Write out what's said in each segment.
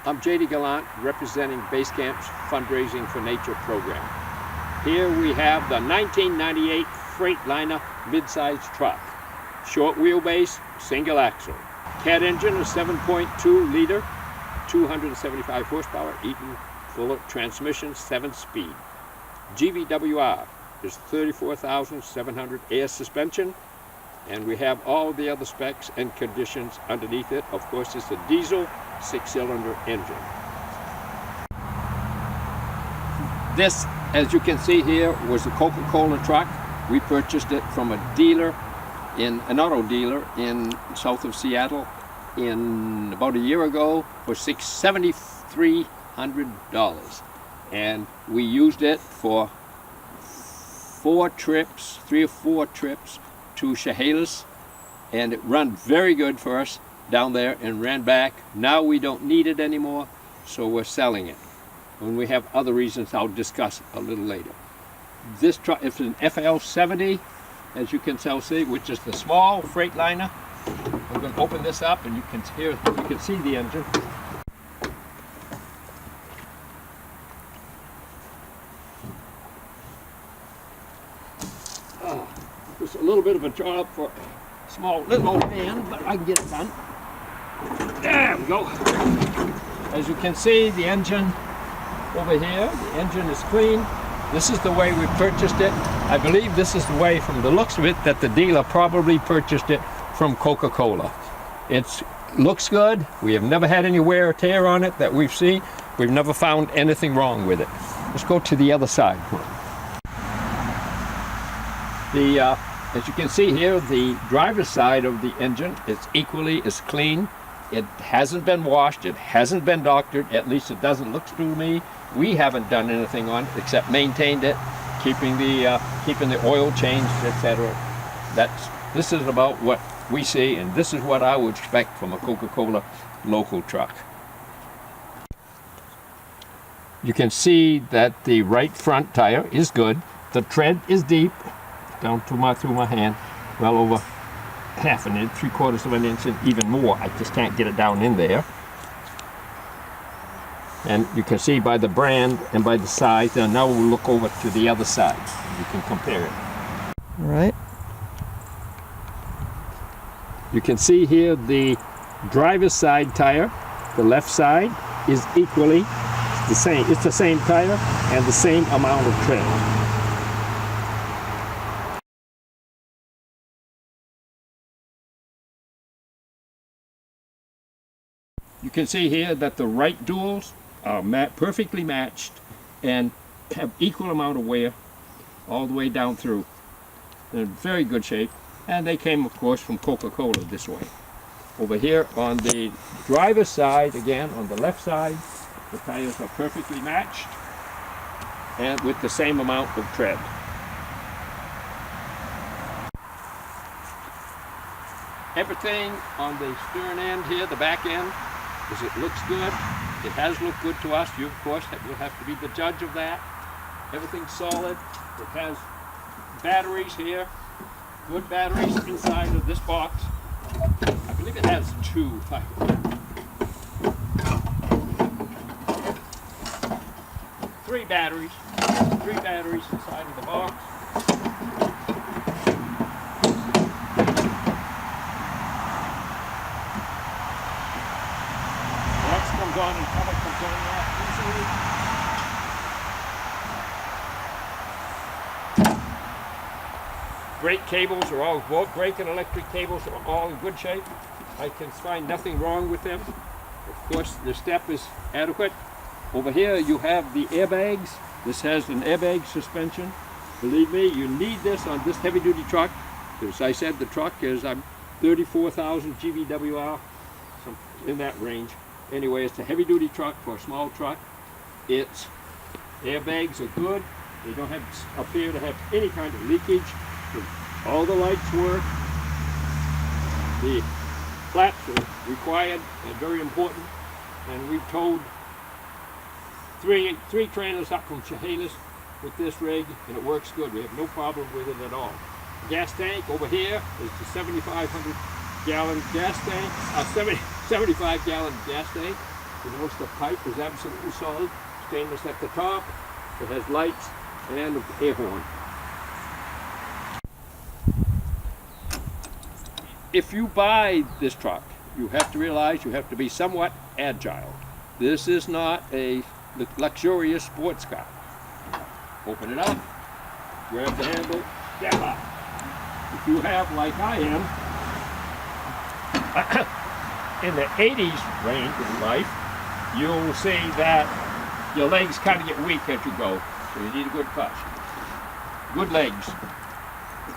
I'm J.D. Gallant, representing Base Camp's Fundraising for Nature program. Here we have the 1998 Freightliner mid-size truck. Short wheelbase, single axle. Cat engine, a 7.2 liter, 275 horsepower, Eaton Fuller transmission, 7-speed. GVWR is 34,700 air suspension, and we have all the other specs and conditions underneath it. Of course, it's a diesel 6-cylinder engine. This, as you can see here, was a Coca-Cola truck. We purchased it from a dealer, an auto dealer in south of Seattle, in about a year ago for $7,300, and we used it for 3 or 4 trips to Chehalis, and it ran very good for us down there and ran back. Now we don't need it anymore, so we're selling it. When we have other reasons I'll discuss a little later. This truck is an FL70, as you can see, which is the small Freightliner. We're going to open this up and you can see the engine. It's a little bit of a job for a small little old man, but I can get it done. There we go. As you can see, the engine over here, the engine is clean. This is the way we purchased it. I believe this is the way, from the looks of it, that the dealer probably purchased it from Coca-Cola. It looks good. We have never had any wear or tear on it that we've seen. We've never found anything wrong with it. Let's go to the other side. As you can see here, the driver's side of the engine is equally as clean. It hasn't been washed, it hasn't been doctored, at least it doesn't look to me. We haven't done anything on it except maintained it, keeping the oil changed, etc. This is about what we see, and this is what I would expect from a Coca-Cola local truck. You can see that the right front tire is good. The tread is deep, down through my hand, well over half an inch, 3/4 of an inch, and even more. I just can't get it down in there. And you can see by the brand and by the size. And now we'll look over to the other side. You can compare it. All right. You can see here the driver's side tire. The left side is equally the same. It's the same tire and the same amount of tread. You can see here that the right duals are perfectly matched and have equal amount of wear all the way down through. They're in very good shape, and they came, of course, from Coca-Cola this way. Over here on the driver's side, again on the left side, the tires are perfectly matched and with the same amount of tread. Everything on the stern end here, the back end, it looks good. It has looked good to us. You, of course, will have to be the judge of that. Everything's solid. It has batteries here, good batteries inside of this box. I believe it has 2. 3 batteries. 3 batteries inside of the box. Comes on and cover comes on that easily. Brake cables are all, brake and electric cables are all in good shape. I can find nothing wrong with them. Of course, the step is adequate. Over here you have the airbags. This has an airbag suspension. Believe me, you need this on this heavy-duty truck. As I said, the truck is 34,000 GVWR, in that range. Anyway, it's a heavy-duty truck for a small truck. Its airbags are good. They don't appear to have any kind of leakage. All the lights work. The flaps are required and very important. And we've towed three trailers up from Chehalis with this rig, and it works good. We have no problem with it at all. Gas tank over here is the 7,500 gallon gas tank, 75 gallon gas tank. You notice the pipe is absolutely solid, stainless at the top. It has lights and an air horn. If you buy this truck, you have to realize you have to be somewhat agile. This is not a luxurious sports car. Open it up, grab the handle, step up. If you have, like I am, in the 80s range of life, you'll see that your legs kind of get weak as you go, so you need a good clutch. Good legs.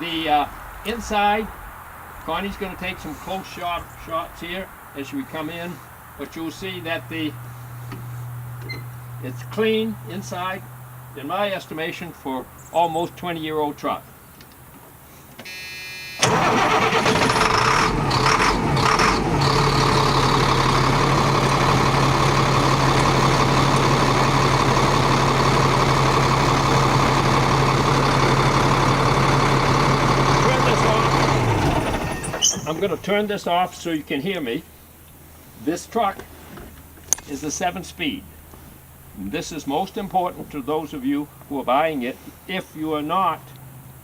The inside, Connie's going to take some close shots here as we come in, but you'll see that it's clean inside, in my estimation, for almost 20-year-old truck. I'm going to turn this off so you can hear me. This truck is a 7-speed. This is most important to those of you who are buying it if you are not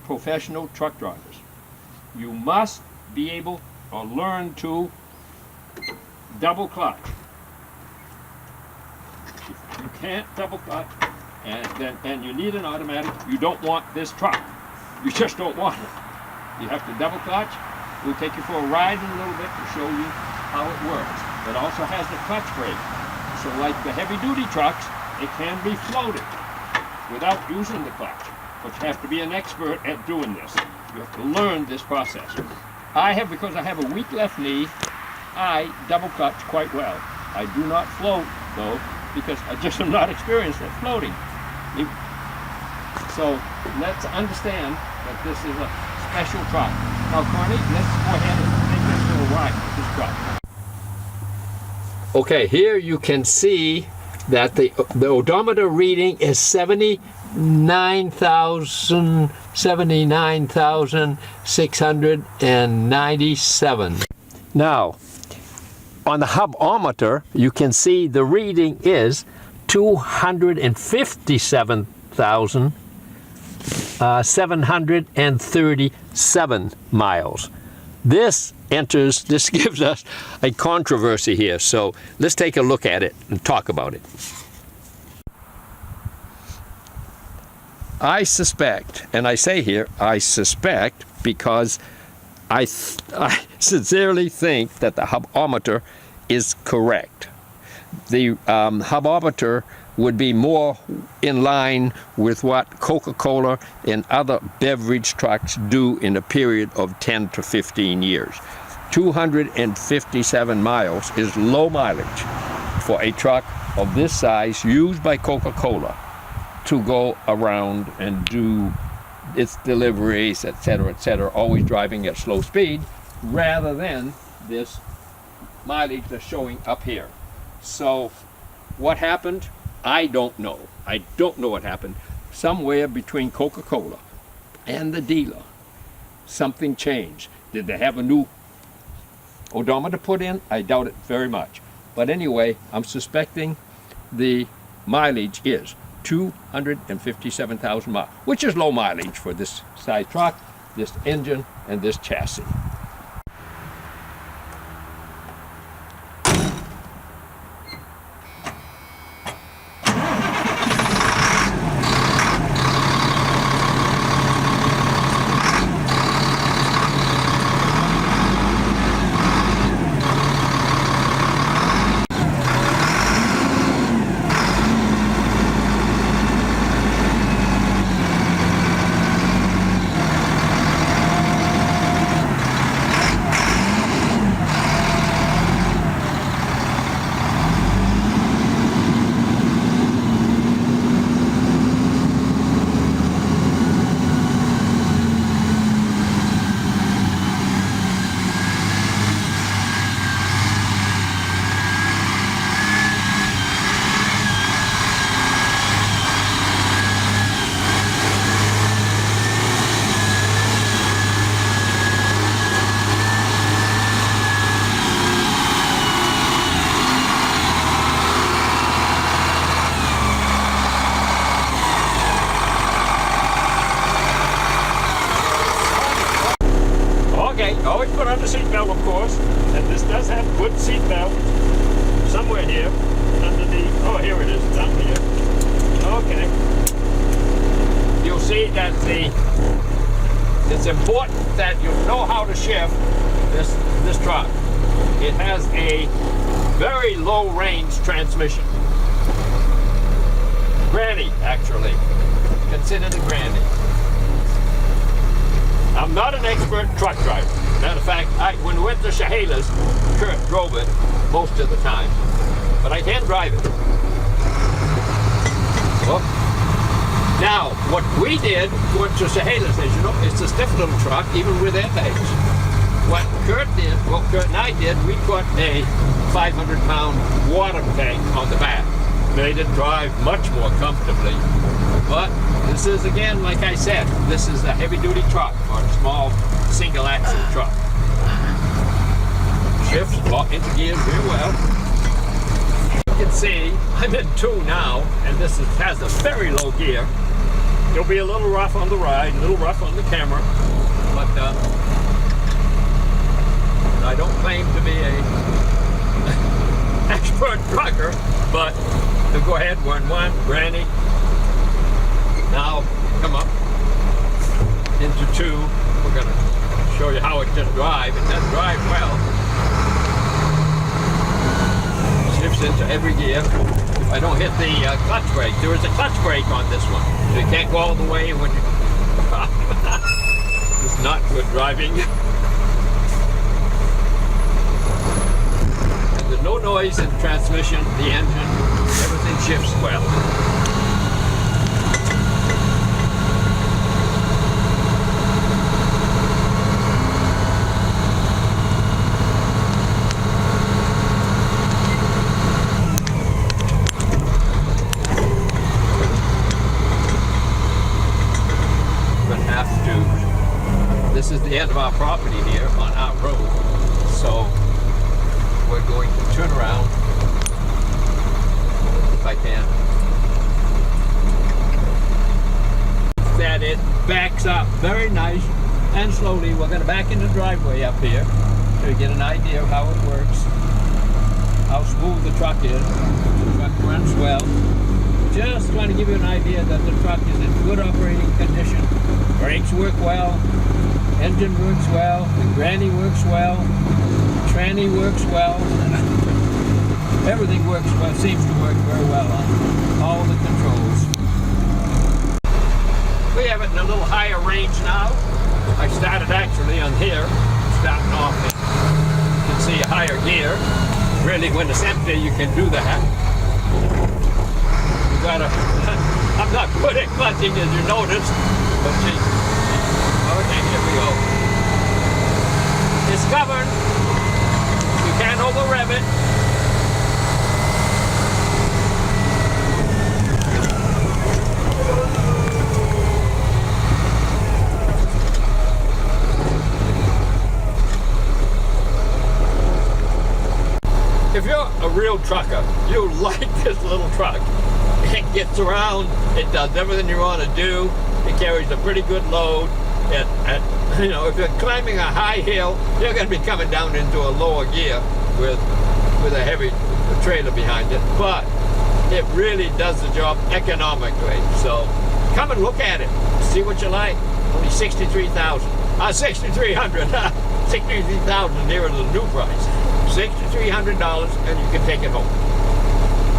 professional truck drivers. You must be able or learn to double clutch. If you can't double clutch and you need an automatic, you don't want this truck. You just don't want it. You have to double clutch. We'll take you for a ride in a little bit to show you how it works. It also has the clutch brake. So like the heavy-duty trucks, it can be floated without using the clutch. But you have to be an expert at doing this. You have to learn this process. Because I have a weak left knee, I double clutch quite well. I do not float, though, because I just am not experienced at floating. So let's understand that this is a special truck. Now, Connie, let's go ahead and take this for a ride with this truck. Okay, here you can see that the odometer reading is 79,697. Now, on the hubometer, you can see the reading is 257,737 miles. This gives us a controversy here, so let's take a look at it and talk about it. I suspect, and I say here, I suspect because I sincerely think that the hubometer is correct. The hubometer would be more in line with what Coca-Cola and other beverage trucks do in a period of 10 to 15 years. 257 miles is low mileage for a truck of this size used by Coca-Cola to go around and do its deliveries, etc., always driving at slow speed, rather than this mileage that's showing up here. So what happened? I don't know. I don't know what happened. Somewhere between Coca-Cola and the dealer, something changed. Did they have a new odometer put in? I doubt it very much. But anyway, I'm suspecting the mileage is 257,000 miles, which is low mileage for this size truck, this engine, and this chassis. Always put on the seatbelt, of course. And this does have good seatbelt somewhere here underneath. Oh, here it is, down here. Okay. You'll see that it's important that you know how to shift this truck. It has a very low range transmission. Granny, actually. Consider the granny. I'm not an expert truck driver. Matter of fact, when we went to Chehalis, Kurt drove it most of the time. But I can drive it. Well, now, what we did going to Chehalis is, you know, it's a stiff little truck, even with airbags. What Kurt and I did, we put a 500-pound water tank on the back. Made it drive much more comfortably. But this is, again, like I said, this is a heavy-duty truck or a small single-axle truck. Shifts into gears very well. You can see I'm in 2 now, and this has a very low gear. It'll be a little rough on the ride, a little rough on the camera, but I don't claim to be a expert trucker, but to go ahead, we're in 1, granny. Now, come up into 2. We're going to show you how it can drive. It does drive well. Shifts into every gear. If I don't hit the clutch brake, there is a clutch brake on this one. So you can't go all the way when you... It's not good driving. And there's no noise in the transmission, the engine, everything shifts well. This is the end of our property here on our road, so we're going to turn around if I can. That it backs up very nice and slowly. We're going to back in the driveway up here so you get an idea of how it works, how smooth the truck is. The truck runs well. Just trying to give you an idea that the truck is in good operating condition. Brakes work well, engine works well, the granny works well, the tranny works well. Everything works well, seems to work very well on all the controls. We have it in a little higher range now. I started actually on here, starting off it. You can see a higher gear. Really, when it's empty, you can do that. I'm not good at clutching, as you noticed, but okay, here we go. It's covered. You can't over rev it. If you're a real trucker, you like this little truck. It gets around, it does everything you want to do, it carries a pretty good load. You know, if you're climbing a high hill, you're going to be coming down into a lower gear with a heavy trailer behind it, but it really does the job economically. So come and look at it, see what you like. Only 63,000, 6,300, 63,000 here is the new price. $6,300 and you can take it home.